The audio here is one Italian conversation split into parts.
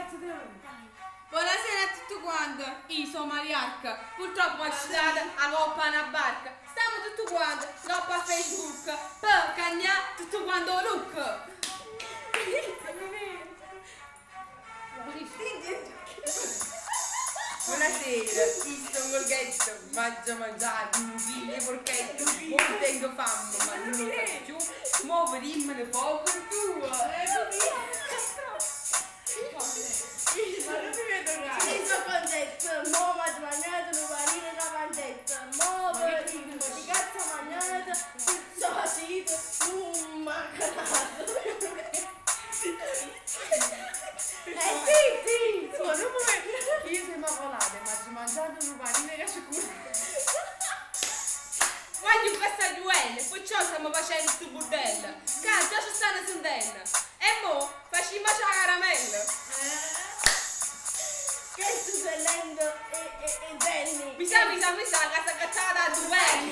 Buonasera a tutti quanti, io sono Mariarca. Purtroppo ho citato a coppa una barca. Stiamo tutti quanti, coppa Facebook, per cagnare tutto quanto look. Buonasera, io sono Golghetto, mangio mangiato, le porchette, non tengo fame, ma non lo faccio più, muovo rimmene poco tua. Io sono contento, mo' mangio magnato, non vanino da pancetta, mo' rimmo di cazzo magnato, sono sito, macanato. Sì, Sono come io sono volate, mangio mangiato, non vanino che sicuro. Guardi questa duella, perciò stiamo facendo sto bordello. Già ci stanno sentendo. E mo facciamo la caramella. che sto svellendo e Benny. Mi sa che sta cazzata da duelli.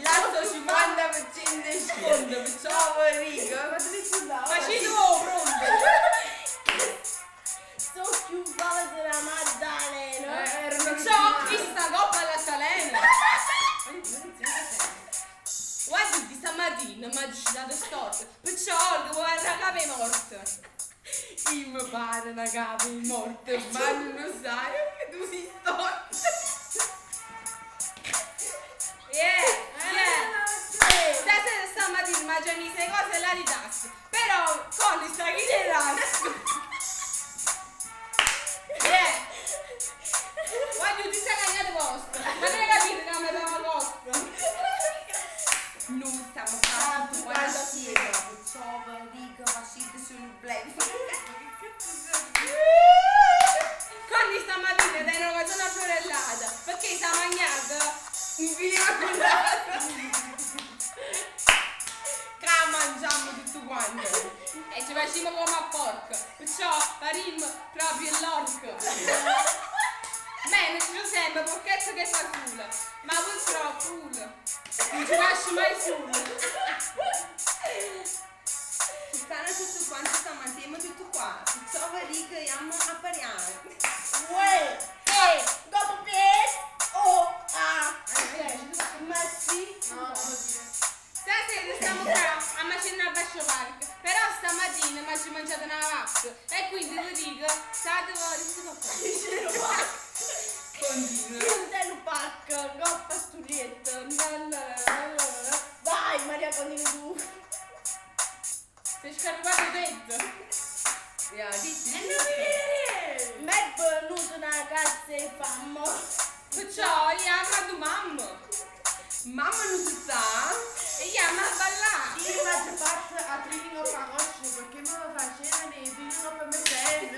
L'altro 50% di sconto, perciò Enrico, facendo pronto. Sto più brava della Maddalena. Perciò questa coppa all'altalena. Guardi di stamattina mi ha citato storto. Perciò devo avere la capa morta. Io mi pare una capa morta, ma non lo sai che tu sei storto. Stasera stamattina mangiami queste cose là di tasso. Però con sta chi le tasso. Voglio ti stai cagnato posto. Ma che capite che mi dava costo? Noi stiamo facendo quando siete, perciò vi dico facete sul black. Conny stamattina dai una canzone a fiorellata. Perché sta mangiando Un video con che mangiamo tutto quanto. e ci facciamo come a porco. Perciò faremo proprio l'orco. Bene, ci sempre porchetto che fa culo. Ma purtroppo culo. Non ci lascio mai solo. Ci stanno tutto quanto, stiamo insieme tutto qua. Perciò vi dico andiamo a parlare. Uè, dopo ma sì. Stasera stiamo qua a macinare a Bascio Park. Però stamattina mi ci mangiato una vacca. E quindi vi dico, state voi. Continua. Io te lo pacco, coppa studietto. Vai Maria, continui tu. Sei scarpato dentro. Me è venuta una cazzo e fammo. Perciò io amo mamma. Mamma non si sa. E io amo a ballare. Io faccio parte a trino per oggi perché me lo facevano e trino per me stesso.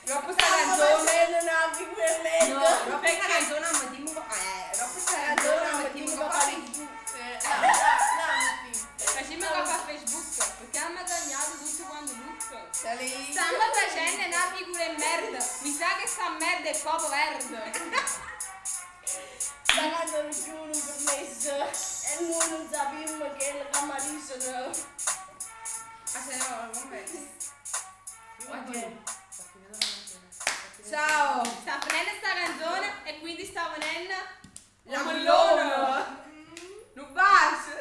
Troppo sta canzone. Non ha figura in mezzo. No, troppo sta canzone non mi troppo sta canzone non mi dico Facciamo coppa a Facebook. Perché hanno guadagnato tutto quanto look. Salì. Stanno facendo una figura in merda. Mi sa che sta merda è proprio verde. Sta canzone più non permesso. E noi non sappiamo che la camarissa no. Ah, se no, comunque. Ok. Ciao. Sta venendo sta canzone e quindi sta venendo La mollona. Non basta.